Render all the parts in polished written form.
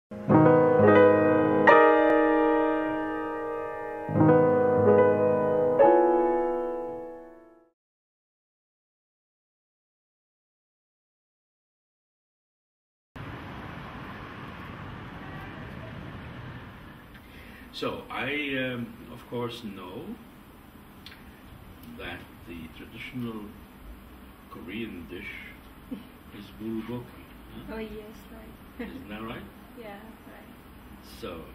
So I, of course, know that the traditional Korean dish is bulgogi. Huh? Oh yes, right. Isn't that right? Yeah, right. So,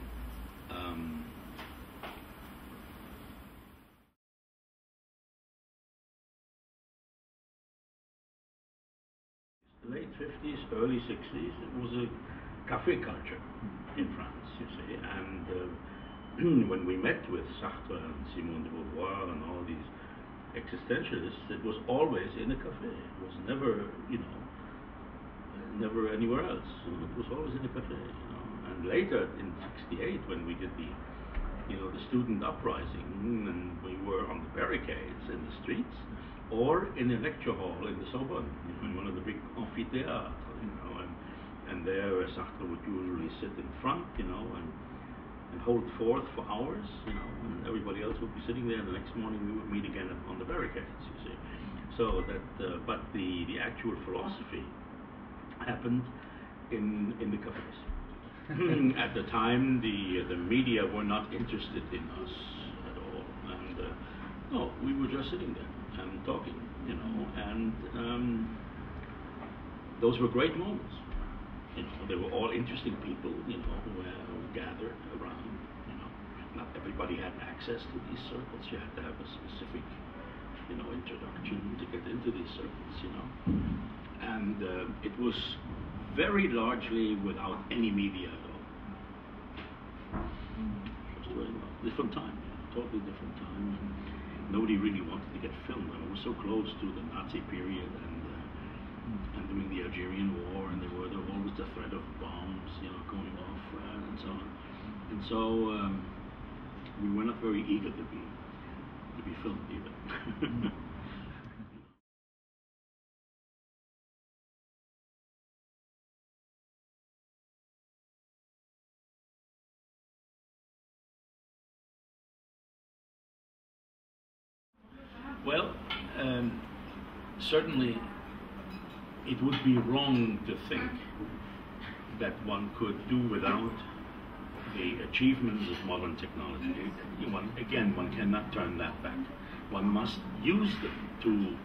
late 50s, early 60s, it was a cafe culture in France, you see, and when we met with Sartre and Simone de Beauvoir and all these existentialists, it was always in a cafe. It was never, never anywhere else. It was always in a cafe, And later in '68, when we did the student uprising, and we were on the barricades in the streets, or in a lecture hall in the Sorbonne, in one of the big amphitheaters, and there Sartre would usually sit in front, and hold forth for hours, and everybody else would be sitting there, and the next morning we would meet again on the barricades, you see. So that, but the actual philosophy happened in the cafes. At the time, the media were not interested in us at all, and no, we were just sitting there and talking, and those were great moments. They were all interesting people, who gathered around. Not everybody had access to these circles. You had to have a specific, introduction to get into these circles, and it was very largely without any media at all. Just a different time, totally different time. And nobody really wanted to get filmed. We were so close to the Nazi period and during the Algerian War, and there was always the threat of bombs, going off and so on. And so we were not very eager to be filmed either. Well, certainly it would be wrong to think that one could do without the achievements of modern technology. One cannot turn that back. One must use them to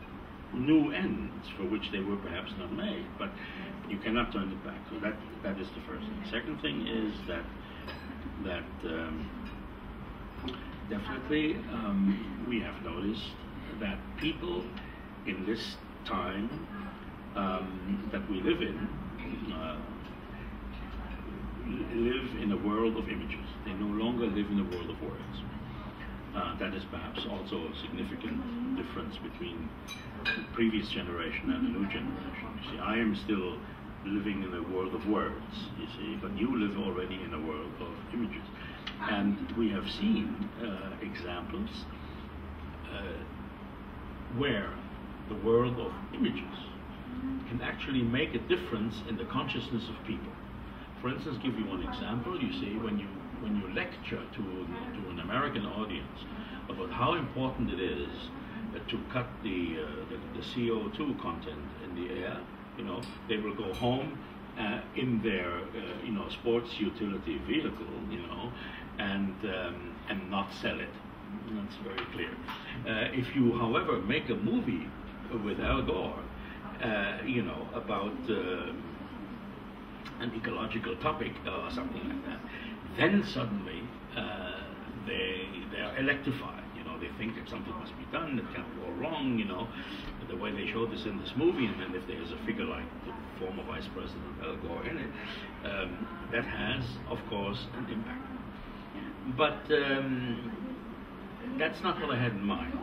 new ends for which they were perhaps not made, but you cannot turn it back. So that is the first thing. Second thing is that definitely we have noticed that people in this time that we live in live in a world of images. They no longer live in a world of words. That is perhaps also a significant difference between the previous generation and the new generation. You see, I am still living in a world of words, you see, but you live already in a world of images. And we have seen examples where the world of images can actually make a difference in the consciousness of people. For instance, give you one example. You see, when you lecture to an American audience about how important it is to cut the CO2 content in the air, they will go home in their sports utility vehicle, and not sell it. That's very clear. If you, however, make a movie with Al Gore, about an ecological topic or something like that, then suddenly they are electrified. They think that something must be done, it can't go wrong. The way they show this in this movie, and then if there's a figure like the former Vice President Al Gore in it, that has, of course, an impact. But that's not what I had in mind.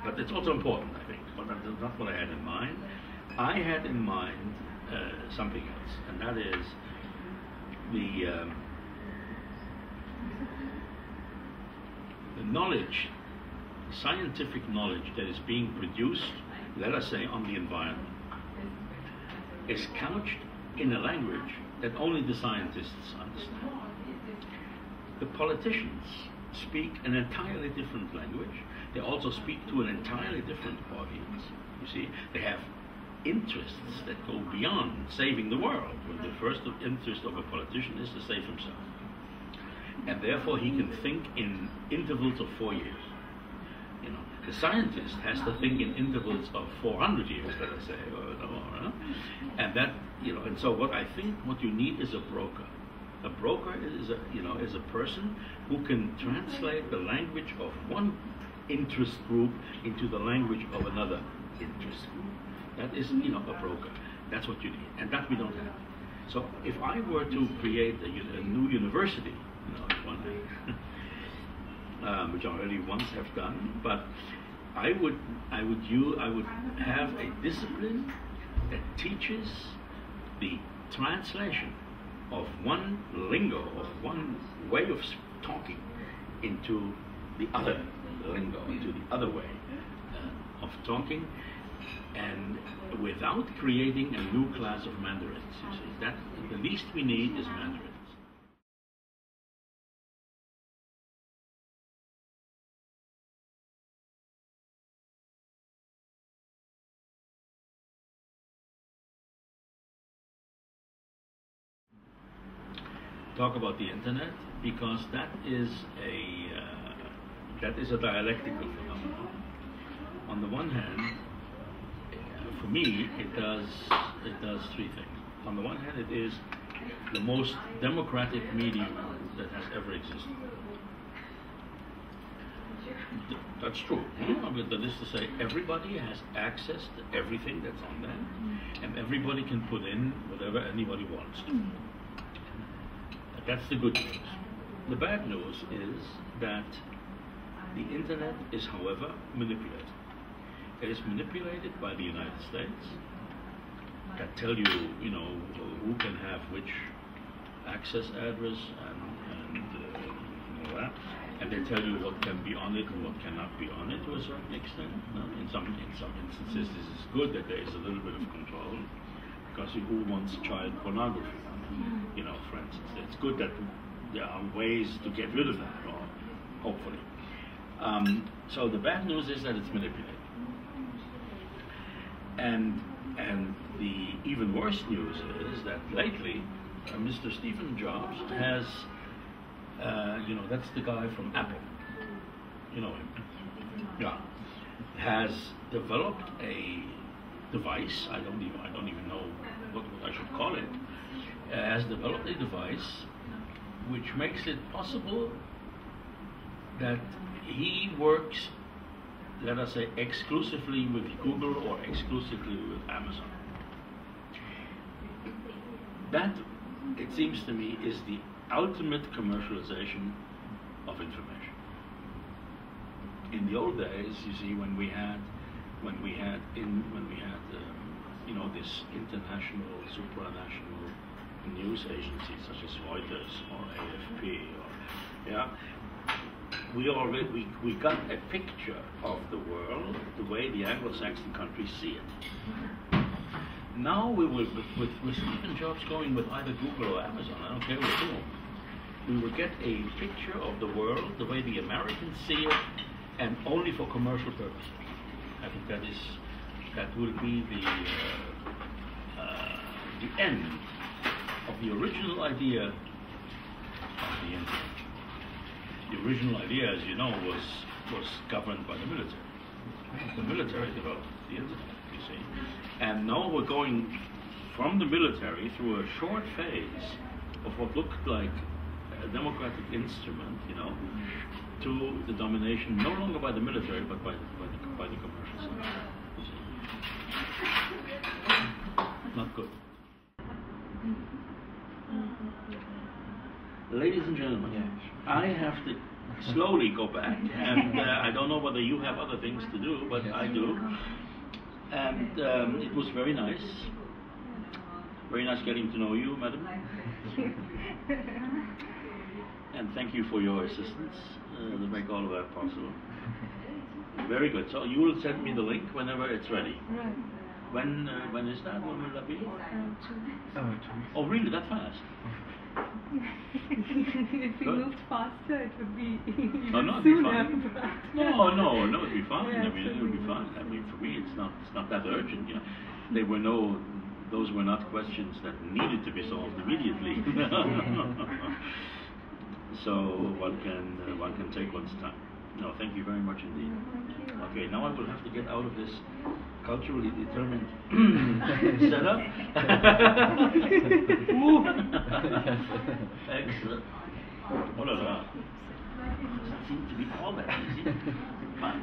But it's also important, I think. But that's not what I had in mind. I had in mind something else, and that is the knowledge, scientific knowledge that is being produced, let us say, on the environment, is couched in a language that only the scientists understand. The politicians speak an entirely different language. They also speak to an entirely different audience. You see, they have interests that go beyond saving the world, when the first interest of a politician is to save himself. And therefore he can think in intervals of 4 years. You know, the scientist has to think in intervals of 400 years, let us say, or more. And that, you know, and so what I think what you need is a broker. A broker is a person who can translate the language of one interest group into the language of another interest group. That is, you know, a broker. That's what you need, and that we don't have. So if I were to create a new university, you know, one day, which I already once have done, but I would have a discipline that teaches the translation of one lingo, of one way of talking, into the other lingo, into the other way of talking, and without creating a new class of Mandarins. You see, that the least we need is Mandarins. Talk about the internet, because that is a dialectical phenomenon. On the one hand, for me, it does three things. On the one hand, it is the most democratic medium that has ever existed. That's true. I mean, that is to say, everybody has access to everything that's on there, and everybody can put in whatever anybody wants to. That's the good news. The bad news is that the internet is, however, manipulated. It is manipulated by the United States that tell you, you know, who can have which access address and all that, and they tell you what can be on it and what cannot be on it to a certain extent. In some instances, this is good that there is a little bit of control, because who wants child pornography? You know, for instance, it's good that there are ways to get rid of that, or hopefully. So the bad news is that it's manipulated, and the even worse news is that lately, Mr. Stephen Jobs has, you know, that's the guy from Apple. You know him, yeah, has developed a device. I don't even know what I should call it. Has developed a device which makes it possible that he works, let us say, exclusively with Google or exclusively with Amazon. That, it seems to me, is the ultimate commercialization of information. In the old days, you see, when we had you know, this international, supranational news agencies such as Reuters or AFP, or, yeah, we got a picture of the world the way the Anglo-Saxon countries see it. Now we will, with Stephen Jobs going with either Google or Amazon, I don't care which one, we will get a picture of the world the way the Americans see it, and only for commercial purposes. I think that will be the end of the original idea of the internet. The original idea, as you know, was governed by the military. The military developed the internet, you see. And now we're going from the military through a short phase of what looked like a democratic instrument, you know, to the domination no longer by the military but by the commercial sector. You see. Not good. Ladies and gentlemen, I have to slowly go back, and I don't know whether you have other things to do, but I do. And it was very nice getting to know you, madam. And thank you for your assistance to make all of that possible. Very good. So you will send me the link whenever it's ready. Right. When is that? When will that be? 2 weeks. 2 weeks. Oh, really? That fast? If we Good. moved faster, it would be even No, it'd be sooner. fine. No, it'd be fine. Yeah, I mean, it would be fine. I mean, for me, it's not that urgent. You know, those were not questions that needed to be solved immediately. So one can take one's time. No, thank you very much indeed. Thank you. Okay, now I will have to get out of this culturally determined setup. Ooh. Excellent. Oh la la. Doesn't seem to be all that easy. But,